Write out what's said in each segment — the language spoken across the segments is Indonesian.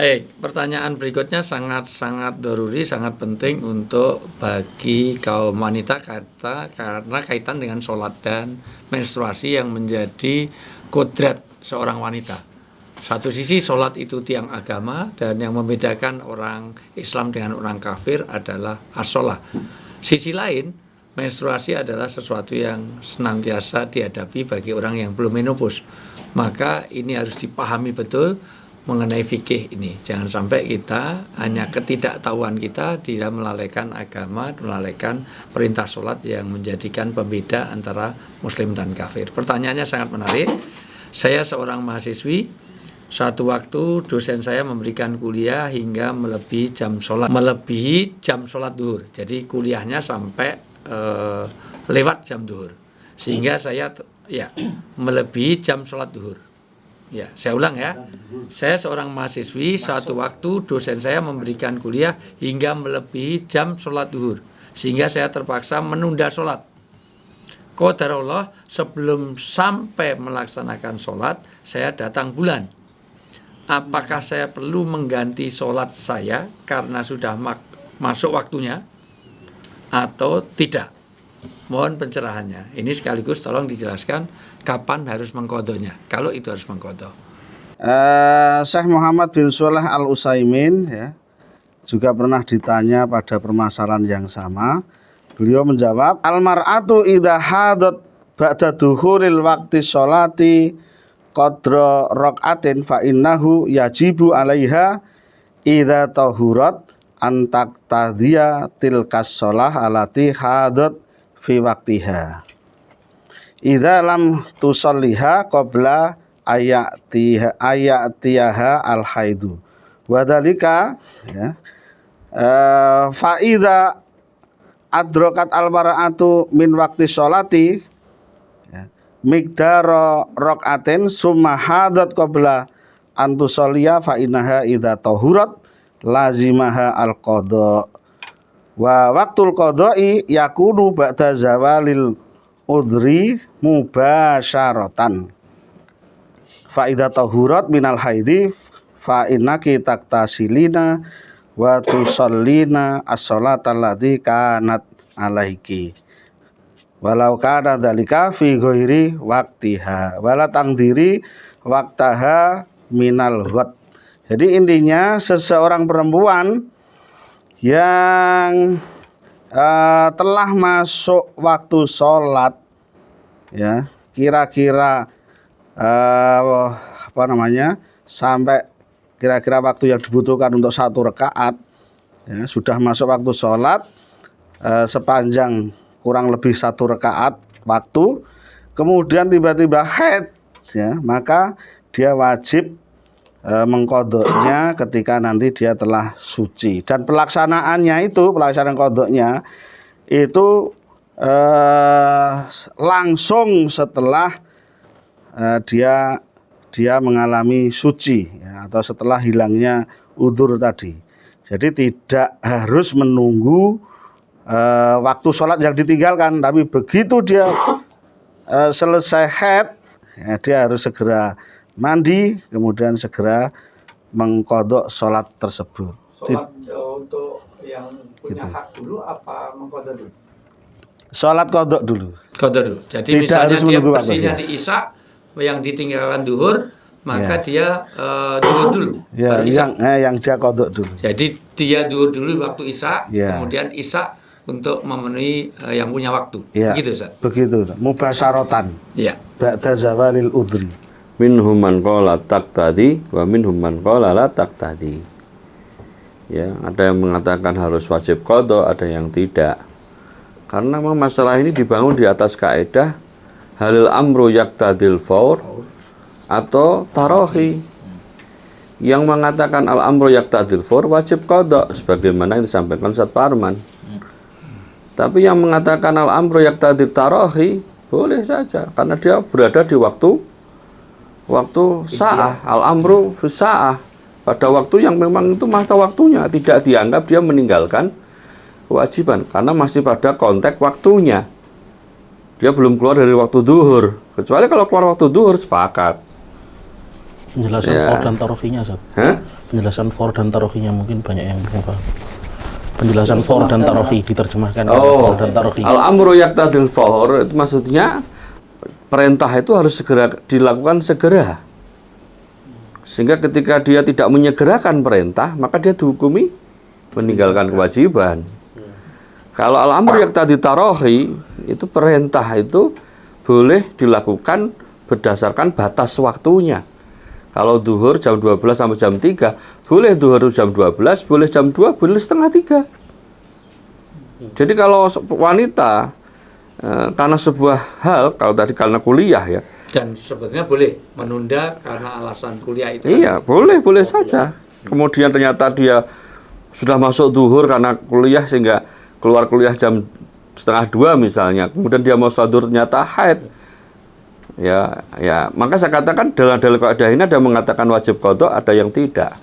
Baik, pertanyaan berikutnya sangat-sangat doruri, sangat penting untuk bagi kaum wanita karena kaitan dengan sholat dan menstruasi yang menjadi kodrat seorang wanita. Satu sisi sholat itu tiang agama dan yang membedakan orang Islam dengan orang kafir adalah as-sholah. Sisi lain, menstruasi adalah sesuatu yang senantiasa dihadapi bagi orang yang belum menopause. Maka ini harus dipahami betul mengenai fikih ini. Jangan sampai kita hanya ketidaktahuan kita tidak melalaikan agama, melalaikan perintah sholat yang menjadikan pembeda antara muslim dan kafir. Pertanyaannya sangat menarik. Saya seorang mahasiswi, suatu waktu dosen saya memberikan kuliah hingga melebihi jam sholat duhur. Jadi kuliahnya sampai lewat jam duhur. Sehingga saya melebihi jam sholat duhur. Ya, saya ulang ya. Saya seorang mahasiswi, suatu waktu dosen saya memberikan kuliah hingga melebihi jam sholat duhur. Sehingga saya terpaksa menunda sholat. Qadarullah, sebelum sampai melaksanakan sholat, saya datang bulan. Apakah saya perlu mengganti sholat saya karena sudah masuk waktunya atau tidak? Mohon pencerahannya. Ini sekaligus tolong dijelaskan kapan harus mengqadhonya, kalau itu harus mengqadho. Syekh Muhammad bin Shalih Al-Utsaimin ya, juga pernah ditanya pada permasalahan yang sama. Beliau menjawab, al-mar'atu idza hadat ba'da duhuril waqti sholati qadra raqatin fa innahu yajibu 'alaiha idza tahurat an taqtadhiya tilkas shalah allati hadat fi waqtiha. Idza lam tusalliha qabla ayatiha al-haidu. Wadhalika ya, fa idza adrakat al-mar'atu min waqti sholati ya, miqdara raqatin summa hadat qabla an tusalliya fa innaha idza tahurat lazimaha al-qadha. Wa waqtul qadha'i yakunu ba'da zawalil udhri mubasyaratan. Fa idza tahurat minal haidhi fa innaki taktasilina wa tusallina as-sholata allati kanat alaiki. Walau kana dzalika fi ghairi waqtiha wala tangdiri waqtaha minal ghad. Jadi intinya seseorang perempuan yang telah masuk waktu sholat ya, kira-kira sampai kira-kira waktu yang dibutuhkan untuk 1 rakaat ya, sudah masuk waktu sholat sepanjang kurang lebih 1 rakaat waktu, kemudian tiba-tiba haid ya, maka dia wajib mengqadhonya ketika nanti dia telah suci. Dan pelaksanaan qadhonya itu langsung setelah dia mengalami suci ya, atau setelah hilangnya udzur tadi. Jadi tidak harus menunggu waktu sholat yang ditinggalkan, tapi begitu dia selesai haid ya, dia harus segera mandi, kemudian segera mengqadho sholat tersebut. Sholat untuk yang punya hak dulu apa mengqadho dulu? Sholat qadho dulu. Qadho dulu. Jadi tidak misalnya harus dia menunggu bersihnya waktu, di isya yang ditinggalkan duhur, maka dia duhur dulu. Ya, yang dia qadho dulu. Jadi dia duhur dulu waktu isya, ya, kemudian isya untuk memenuhi yang punya waktu. Ya, begitu Ustaz? Begitu. Mubasyaratan. Ya. Ba'da zawalil udhri. Minhum man qala taqtadi wa minhum man qala la taqtadi. Ya, ada yang mengatakan harus wajib qadha, ada yang tidak. Karena memang masalah ini dibangun di atas kaidah halil amru yaqtadil faur atau tarahi. Yang mengatakan al amru yaqtadil faur wajib qadha sebagaimana yang disampaikan Ustaz Parman. Tapi yang mengatakan al amru yaqtadil tarahi boleh saja karena dia berada di waktu sa'ah, al-amru fi sa'ah, pada waktu yang memang itu masa waktunya, tidak dianggap dia meninggalkan kewajiban karena masih pada konteks waktunya. Dia belum keluar dari waktu duhur, kecuali kalau keluar waktu duhur sepakat. Penjelasan Ya. for dan tarohinya, Ustaz. Hah? Penjelasan for dan tarohinya mungkin banyak yang belum paham. Penjelasan for dan tarohi diterjemahkan Oh, for dan tarohi. al-amru yaqtadil fawr itu maksudnya perintah itu harus segera dilakukan segera. Sehingga ketika dia tidak menyegerakan perintah, maka dia dihukumi meninggalkan kewajiban. Kalau al-amru yaqtadi tarohi, itu perintah itu boleh dilakukan berdasarkan batas waktunya. Kalau duhur jam 12 sampai jam 3, boleh duhur jam 12, boleh jam 2, boleh setengah 3. Jadi kalau wanita karena sebuah hal, kalau tadi karena kuliah ya, Dan sebetulnya boleh menunda karena alasan kuliah itu. iya boleh saja. Kemudian ternyata dia sudah masuk duhur karena kuliah sehingga keluar kuliah jam setengah 2 misalnya, kemudian dia mau sholat duhur ternyata haid. Ya, maka saya katakan dalam dalil kaidah ini ada yang mengatakan wajib qadha, ada yang tidak.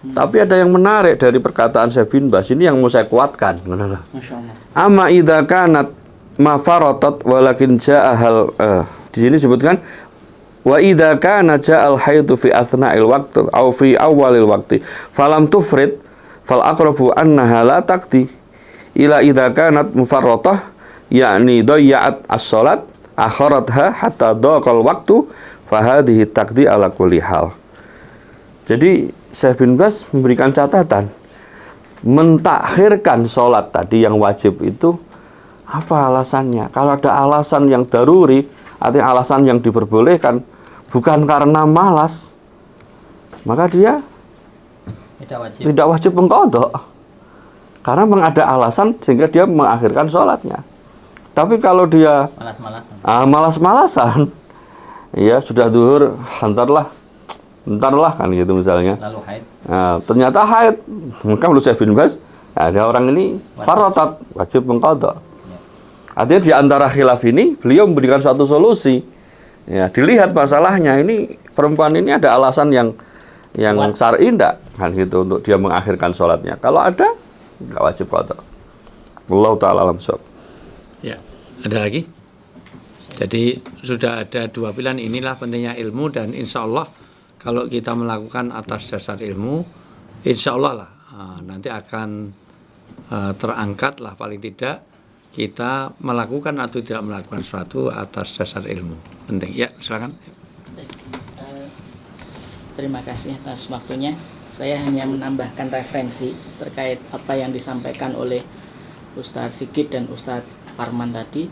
Tapi ada yang menarik dari perkataan Syekh bin Baz ini yang mau saya kuatkan. Masya Allah. Amma idza kanat ma faratat walakin jaa hal di sini disebutkan wa idza kana ja'al haidu fi athna'il waqti aw fi awalil waqti falam tufrid fal aqrabu annaha la taqdi ila idza kanat mufarratah yakni dayya'at as-salat akharatha hatta daqal waktu fahadhihi taqdi ala kulli hal. Jadi Syekh bin Baz memberikan catatan mentakhirkan sholat tadi yang wajib itu apa alasannya? Kalau ada alasan yang daruri, artinya alasan yang diperbolehkan bukan karena malas, maka dia tidak wajib mengqadha. Karena memang ada alasan sehingga dia mengakhirkan sholatnya. Tapi kalau dia malas-malasan, ya sudah duhur, bentarlah kan gitu misalnya. Lalu haid. Nah, ternyata haid, maka menurut Syekh bin Baz, ada orang ini faratat, wajib mengqadha. Artinya di antara khilaf ini beliau memberikan suatu solusi. Ya, dilihat masalahnya ini perempuan ini ada alasan yang syar'i enggak kan gitu untuk dia mengakhirkan sholatnya. Kalau ada, enggak wajib qadha. Wallahu taala alam shawab. Ya, ada lagi? Jadi sudah ada dua pilihan, inilah pentingnya ilmu, dan insya Allah kalau kita melakukan atas dasar ilmu, insya Allah lah nanti akan terangkat lah paling tidak kita melakukan atau tidak melakukan sesuatu atas dasar ilmu. Penting. Ya, silakan. Terima kasih atas waktunya. Saya hanya menambahkan referensi terkait apa yang disampaikan oleh Ustadz Sigit dan Ustadz Parman tadi,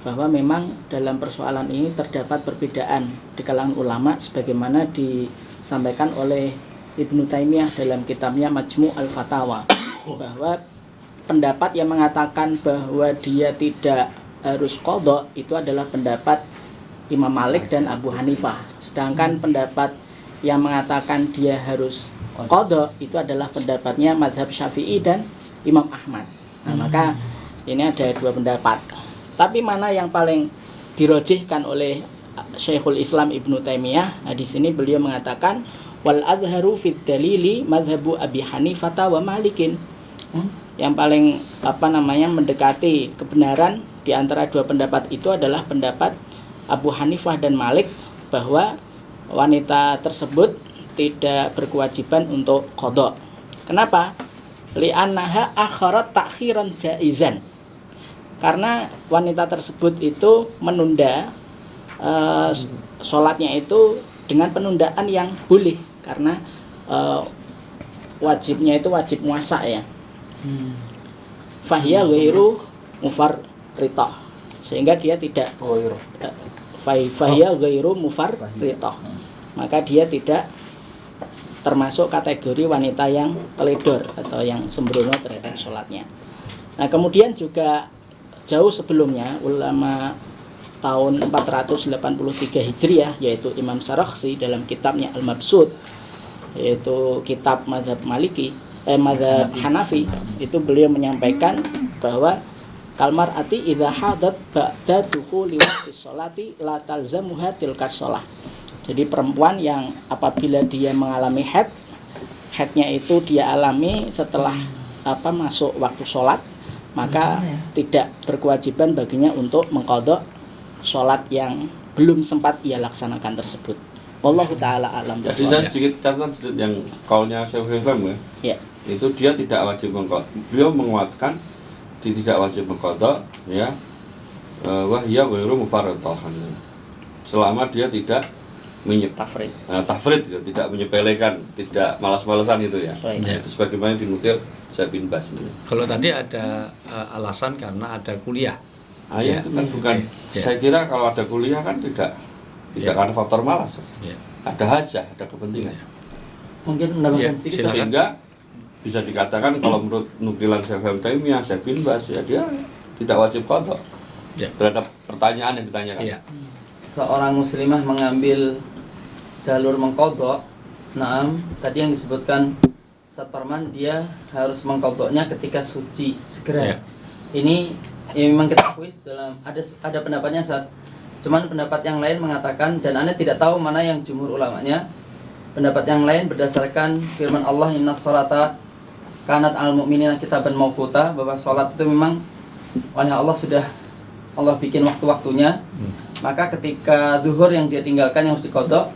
bahwa memang dalam persoalan ini terdapat perbedaan di kalangan ulama sebagaimana disampaikan oleh Ibnu Taimiyah dalam kitabnya Majmu' al-Fatawa, bahwa pendapat yang mengatakan bahwa dia tidak harus qadha itu adalah pendapat Imam Malik dan Abu Hanifah, sedangkan pendapat yang mengatakan dia harus qadha itu adalah pendapatnya mazhab Syafi'i dan Imam Ahmad. Nah, maka ini ada dua pendapat. Tapi mana yang paling dirojihkan oleh Syekhul Islam Ibnu Taimiyah? Nah, di sini beliau mengatakan wal azharu fid dalili mazhabu Abi Hanifah wa Malikin. Yang paling mendekati kebenaran di antara dua pendapat itu adalah pendapat Abu Hanifah dan Malik, bahwa wanita tersebut tidak berkewajiban untuk qadha. Kenapa? Li'annaha akharat ta'khiran jaizan. Karena wanita tersebut itu menunda sholatnya itu dengan penundaan yang boleh, karena wajibnya itu wajib muasa ya. Fahiya ghairu mufarritah, sehingga dia tidak fahiya ghairu mufarritah, maka dia tidak termasuk kategori wanita yang teledor atau yang sembrono terhadap sholatnya. Nah, kemudian juga jauh sebelumnya ulama tahun 483 Hijriah, yaitu Imam Sarakhsi dalam kitabnya Al-Mabsut, yaitu kitab mazhab mazhab Hanafi, itu beliau menyampaikan bahwa kalmar ati idza hadat ba'da dukhuli waqti sholati la talzamuha tilka shalah. Jadi perempuan yang apabila dia mengalami haidnya itu dia alami setelah masuk waktu sholat, maka tidak berkewajiban baginya untuk mengqadha sholat yang belum sempat ia laksanakan tersebut. Wallahu taala alam. Jadi saya sedikit catatan sedikit yang kaulnya Syekhul Islam ya. Ya. Itu dia tidak wajib mengqadha. Beliau menguatkan dia tidak wajib mengqadha ya. Wahya ghairu mufarridhah. Selama dia tidak tafrid ya, tidak menyepelekan, tidak malas-malasan itu ya. Ya. Itu sebagaimana dinukil Syekh bin Baz. Kalau tadi ada alasan karena ada kuliah. Ya, itu kan bukan. Saya kira kalau ada kuliah kan tidak karena faktor malas. Ya. Ada hajah, ada kepentingan. Mungkin menambahkan sedikit. Sehingga bisa dikatakan kalau menurut nukilan Syekh Ibnu Taimiyah, Syekh bin Baz ya dia tidak wajib qadha terhadap pertanyaan yang ditanyakan. Ya. Seorang muslimah mengambil jalur mengqadha. Naam, tadi yang disebutkan Ustaz Parman, dia harus mengqadhanya ketika suci segera. Ya. Ini memang kita akui dalam ada pendapatnya Ustaz. Cuman pendapat yang lain mengatakan, dan Anda tidak tahu mana yang jumhur ulamanya. Pendapat yang lain berdasarkan firman Allah, inna sholata kanat al mu'minina kitaban mauquta, bahwa sholat itu memang oleh Allah bikin waktu-waktunya. Maka ketika zuhur yang dia tinggalkan yang harus diqadha,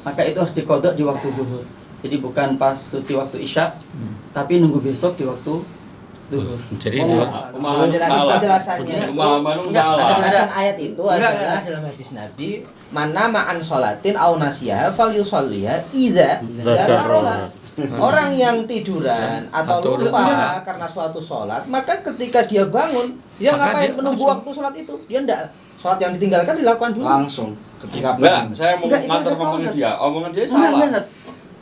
maka itu harus diqadha di waktu zuhur. Jadi bukan pas suci waktu isya, tapi nunggu besok di waktu zuhur. Jadi penjelasannya itu penjelasan ayat itu adalah dalam hadis Nabi, mana ma'an sholatin au nasiha fal yusalliha idza dzakaraha. Orang yang tiduran atau lupa karena suatu sholat, maka ketika dia bangun, dia ngapain menunggu waktu sholat itu? Dia enggak, sholat yang ditinggalkan dilakukan dulu. Langsung ketika Enggak, saya mau ngatur omongan dia salah.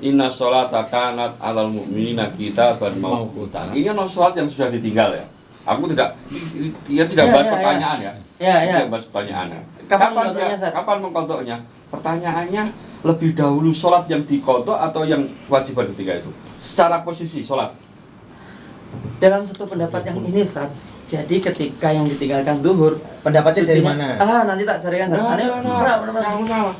Inna sholata kanat alal mu'minina kitaban mauquta. Ini kan sholat yang sudah ditinggal ya. Aku tidak bahas pertanyaan ya. Tidak bahas pertanyaan. Kapan mengqadhanya? Pertanyaannya lebih dahulu sholat yang diqadha atau yang kewajiban ketika itu? Secara posisi sholat. Dalam satu pendapat yang ini Ustaz, jadi ketika yang ditinggalkan zuhur, Pendapatnya dari mana? Nanti tak carikan. Kamu salah.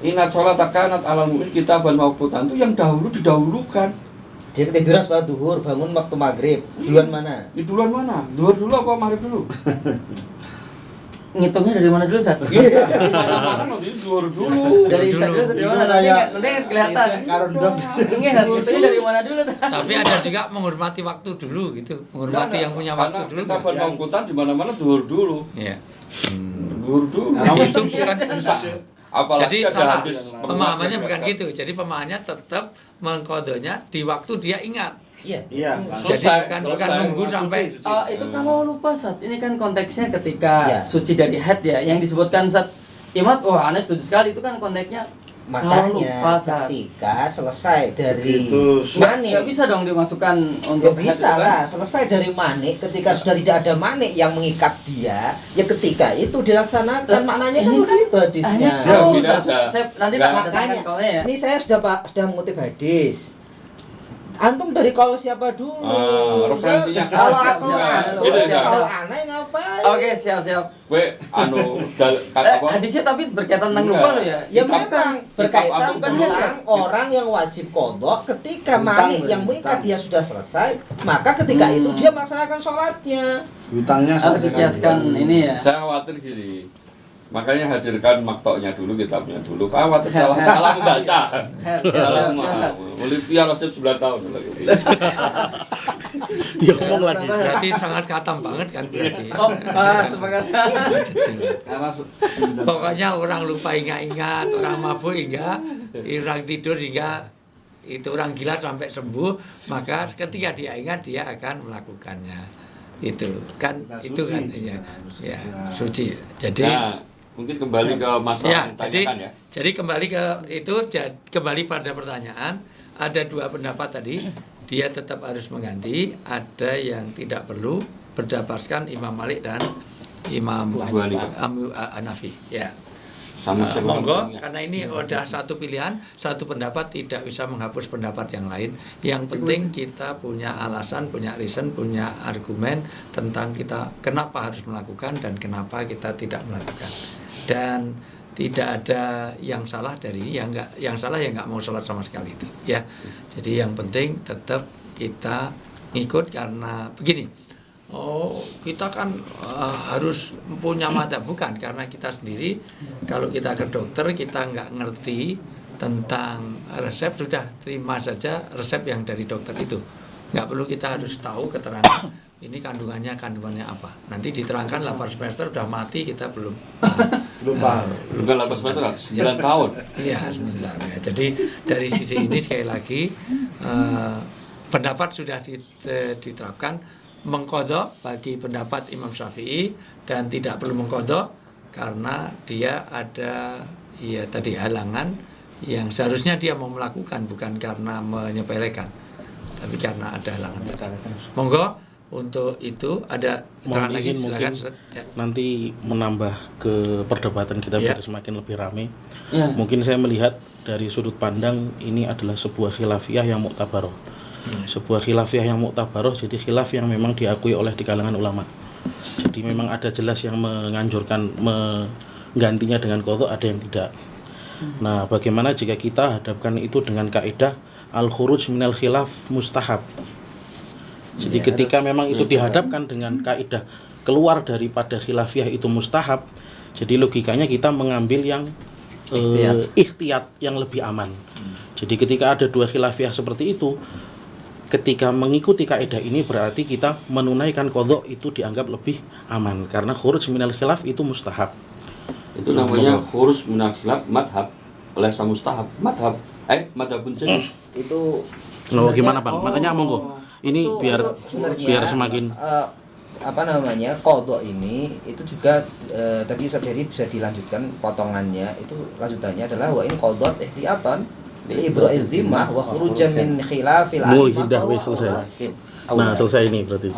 Inna sholata kanat alal mu'min kitaban mauqutan itu yang didahulukan. Dia ketiduran sholat duhur, bangun waktu maghrib. Duluan mana? Duluan mana? Duhur dulu apa maghrib dulu? Ngitungnya dari mana dulu Ustaz? Duhur dulu. Dari Ustaz dulu dari mana? Nanti kelihatan. Ini ngitungnya dari mana dulu? Tapi ada juga menghormati waktu dulu gitu, menghormati yang punya waktu dulu. Karena kitaban mauqutan di mana-mana duhur dulu. Iya. Duhur dulu. Itu bukan Apalagi jadi ada salah hadis pemahamannya bukan gitu. Jadi pemahamannya tetap mengqadhanya di waktu dia ingat. Iya. Jadi bukan nunggu sampai Itu kalau lupa Ustaz. Ini kan konteksnya ketika suci dari haid ya, yang disebutkan Ustaz Imad. Wah, Anda setuju sekali, itu kan konteksnya. Makanya ketika selesai dari Nggak bisa dong dimasukkan untuk ya bisa lah, selesai dari manik, ketika sudah tidak ada manik yang mengikat dia, ya ketika itu dilaksanakan. Maknanya kan begitu hadisnya. Saya nanti tak Makanya, ya. ini saya sudah mengutip hadis. Antum dari kalau siapa dulu? Referensinya kalau kan? aku kalau aneh ngapain? Oke, siap. Hadisnya tapi berkaitan tentang lupa loh ya. Ya memang berkaitan tentang orang yang wajib qadha ketika manik yang mengikat dia sudah selesai, maka ketika itu dia melaksanakan sholatnya. Hutangnya dikiaskan ini ya. Saya khawatir gini. Makanya hadirkan maktoknya dulu, kitabnya dulu. Khawatir salah membaca. Salah Olivia Rosip 9 tahun lagi. Dia ngomong lagi. berarti sangat katam banget kan berarti. Sepakat. Pokoknya orang lupa ingat-ingat, orang mabuk hingga orang tidur hingga itu orang gila sampai sembuh, maka ketika dia ingat dia akan melakukannya. Itu kan ya suci. Jadi mungkin kembali ke masalah yang ditanyakan ya. Jadi kembali ke itu, kembali pada pertanyaan, ada dua pendapat tadi, dia tetap harus mengganti, ada yang tidak perlu berdasarkan Imam Malik dan Imam Hanafi. Ya. Monggo, karena ini udah satu pilihan, satu pendapat tidak bisa menghapus pendapat yang lain. Yang penting kita punya alasan, punya reason, punya argumen tentang kita kenapa harus melakukan dan kenapa kita tidak melakukan. Dan tidak ada yang salah dari yang salah ya nggak mau sholat sama sekali itu. Ya, jadi yang penting tetap kita ngikut karena begini. Oh, kita kan harus punya mata, bukan karena kita sendiri. Kalau kita ke dokter kita nggak ngerti tentang resep, sudah terima saja resep yang dari dokter itu. Nggak perlu kita harus tahu keterangan ini kandungannya apa. Nanti diterangkan 8 semester udah mati, kita belum paham. Bukan 8 semester, 9 tahun. Iya, sebentar ya. Jadi dari sisi ini sekali lagi pendapat sudah diterapkan, mengqadha bagi pendapat Imam Syafi'i dan tidak perlu mengqadha karena dia ada ya tadi halangan yang seharusnya dia mau melakukan, bukan karena menyepelekan, tapi karena ada halangan. Monggo untuk itu ada Mohon lagi, izin mungkin silakan. Ya. nanti menambah ke perdebatan kita Ya. biar semakin lebih ramai. Ya. Mungkin saya melihat dari sudut pandang ini adalah sebuah khilafiyah yang muktabaroh. Sebuah khilafiyah yang muktabaroh, jadi khilaf yang memang diakui oleh di kalangan ulama. Jadi memang ada jelas yang menganjurkan menggantinya dengan qadha, ada yang tidak. Nah, bagaimana jika kita hadapkan itu dengan kaidah al-khuruj minal khilaf mustahab. Jadi ketika memang itu dihadapkan dengan kaidah keluar daripada khilafiyah itu mustahab, jadi logikanya kita mengambil yang ikhtiyat yang lebih aman. Jadi ketika ada dua khilafiyah seperti itu, ketika mengikuti kaidah ini berarti kita menunaikan qadha itu dianggap lebih aman karena khuruj minal khilaf itu mustahab. Itu namanya khurus munafilaf madhab oleh mustahab madhab madhabun jadi Itu Loh, gimana Bang? Makanya monggo. Ini itu biar sebenarnya, semakin qadha ini itu juga tadi Ustaz Heri bisa dilanjutkan potongannya, itu lanjutannya adalah wa in qadhat ihtiyatan li ibra'il dhimmah wa khurujan min khilafil sudah selesai. Nah, selesai ini berarti.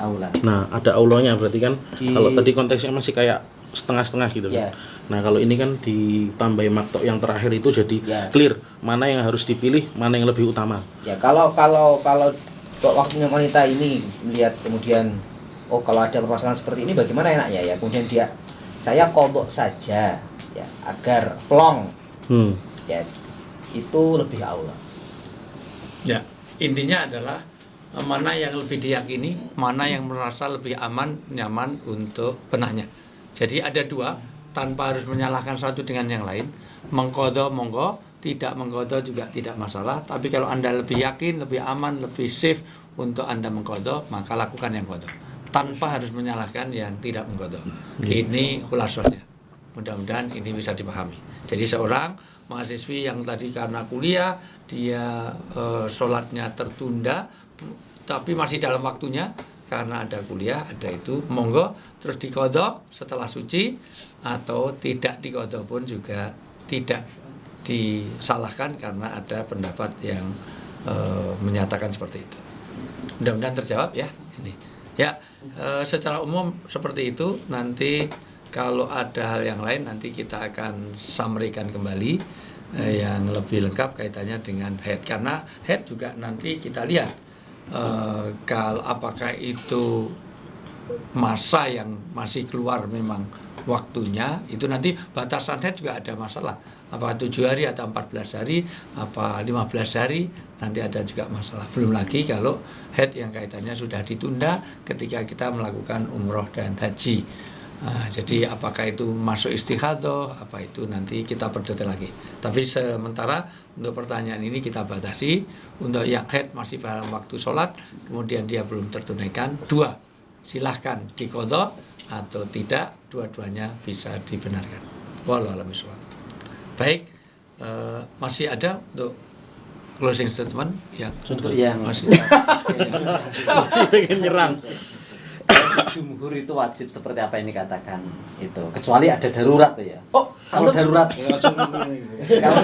aula. Nah, ada aulanya berarti kan. Kalau tadi konteksnya masih kayak setengah-setengah gitu kan. Ya. Nah, kalau ini kan ditambahi maktok yang terakhir itu jadi clear mana yang harus dipilih, mana yang lebih utama. Ya, kalau waktunya wanita ini melihat kemudian kalau ada permasalahan seperti ini bagaimana enaknya ya, kemudian saya qadha saja ya agar plong. Ya, itu lebih aula. Ya, intinya adalah mana yang lebih diyakini, mana yang merasa lebih aman, nyaman untuk benahnya. Jadi ada dua, tanpa harus menyalahkan satu dengan yang lain. Mengqadha monggo, tidak mengqadha juga tidak masalah. Tapi kalau Anda lebih yakin, lebih aman, lebih safe untuk Anda mengqadha, maka lakukan yang qadha. Tanpa harus menyalahkan yang tidak mengqadha. Ini khulasohnya. Mudah-mudahan ini bisa dipahami. Jadi seorang mahasiswi yang tadi karena kuliah, dia sholatnya tertunda, tapi masih dalam waktunya, karena ada kuliah, ada itu, monggo terus diqadha setelah suci, atau tidak diqadha pun juga tidak disalahkan karena ada pendapat yang menyatakan seperti itu. Mudah-mudahan terjawab ya ini. Ya, secara umum seperti itu. Nanti kalau ada hal yang lain nanti kita akan summary-kan kembali yang lebih lengkap kaitannya dengan haid, karena haid juga nanti kita lihat kalau apakah itu masa yang masih keluar memang waktunya, itu nanti batasan haid juga ada masalah, apa 7 hari atau 14 hari, apa 15 hari, nanti ada juga masalah. Belum lagi kalau haid yang kaitannya sudah ditunda ketika kita melakukan umroh dan haji. Nah, jadi apakah itu masuk istighadah, apa itu nanti kita berdetail lagi. Tapi sementara untuk pertanyaan ini kita batasi. Untuk yang haid masih dalam waktu sholat, kemudian dia belum tertunaikan, dua, silahkan diqadha atau tidak, dua-duanya bisa dibenarkan. Wallahu a'lam bishawab. Baik, masih ada untuk closing statement yang untuk yang masih pengen nyerang. Jumhur itu wajib seperti apa yang dikatakan itu, kecuali ada darurat tuh ya. Kalau darurat, kalau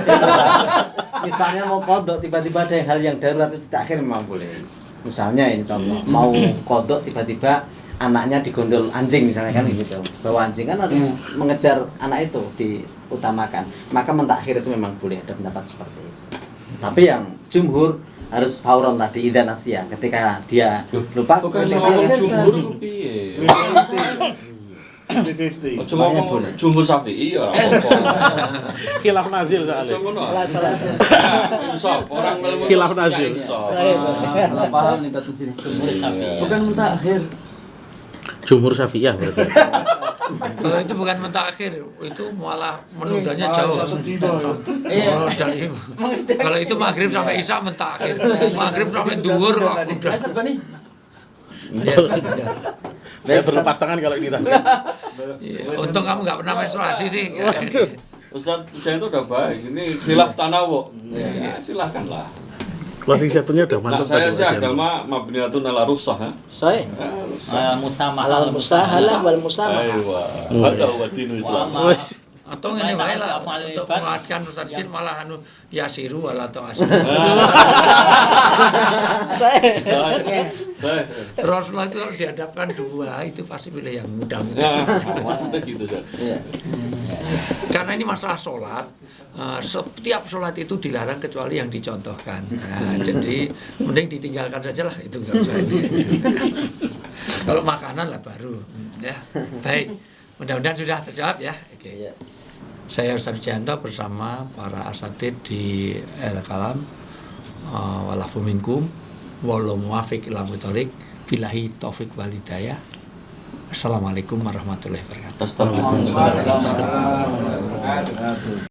darurat, misalnya mau qadha tiba-tiba ada hal yang darurat itu akhir memang boleh. Misalnya ini contoh, mau qadha tiba-tiba anaknya digondol anjing misalnya kan gitu. Bawa anjing kan harus mengejar anak itu diutamakan. Maka mentakhir itu memang boleh, ada pendapat seperti itu. Tapi yang jumhur harus fauron tadi idza nasiya, ketika dia lupa bukan ngomong jumhur piye 50-50. cuma ngomong jumhur Syafi'i ora apa Khilaf nazil soalnya. salah. orang Khilaf nazil. Salah paham nih tadi sini. Bukan mutakhir. Jumhur Syafi'iyah berarti. Kalau itu bukan mentakhir, itu malah menundanya jauh. Iya. Oh, dari, kalau itu maghrib sampai isya mentakhir, maghrib sampai duhur kok udah. Asad Bani. Ya, ya. Saya berlepas tangan kalau ini tadi. Ya, untung kamu nggak pernah menstruasi sih. Ustaz Hussein itu udah baik. Ini khilaf tanawu. Ya, silahkanlah. Closing statement-nya udah Untuk mantap. saya tadi, sih Pak Jan. agama mabniyatun ala russah. Saya Musamahah halal musahalah wal musamahah. Aywa. Hada huwa dinul Islam. Wes. Atau ini wae lah untuk menguatkan Ustaz Kid malah anu yasiru wala ta'asiru. Saya. Rasulullah itu kalau dihadapkan dua itu pasti pilih yang mudah. Ya, maksudnya gitu, Ustaz. Karena ini masalah sholat, setiap sholat itu dilarang kecuali yang dicontohkan. Nah, jadi mending ditinggalkan saja lah, itu nggak usah ini. Kalau makanan lah baru, ya. Baik, mudah-mudahan sudah terjawab ya. Oke. Saya Ustaz Wijayanto bersama para asatid di Al-Kalam, walafu minkum, wallahu muwafiq ila muthalik, billahi taufik wal hidayah. Assalamualaikum warahmatullahi wabarakatuh. Astagfirullah.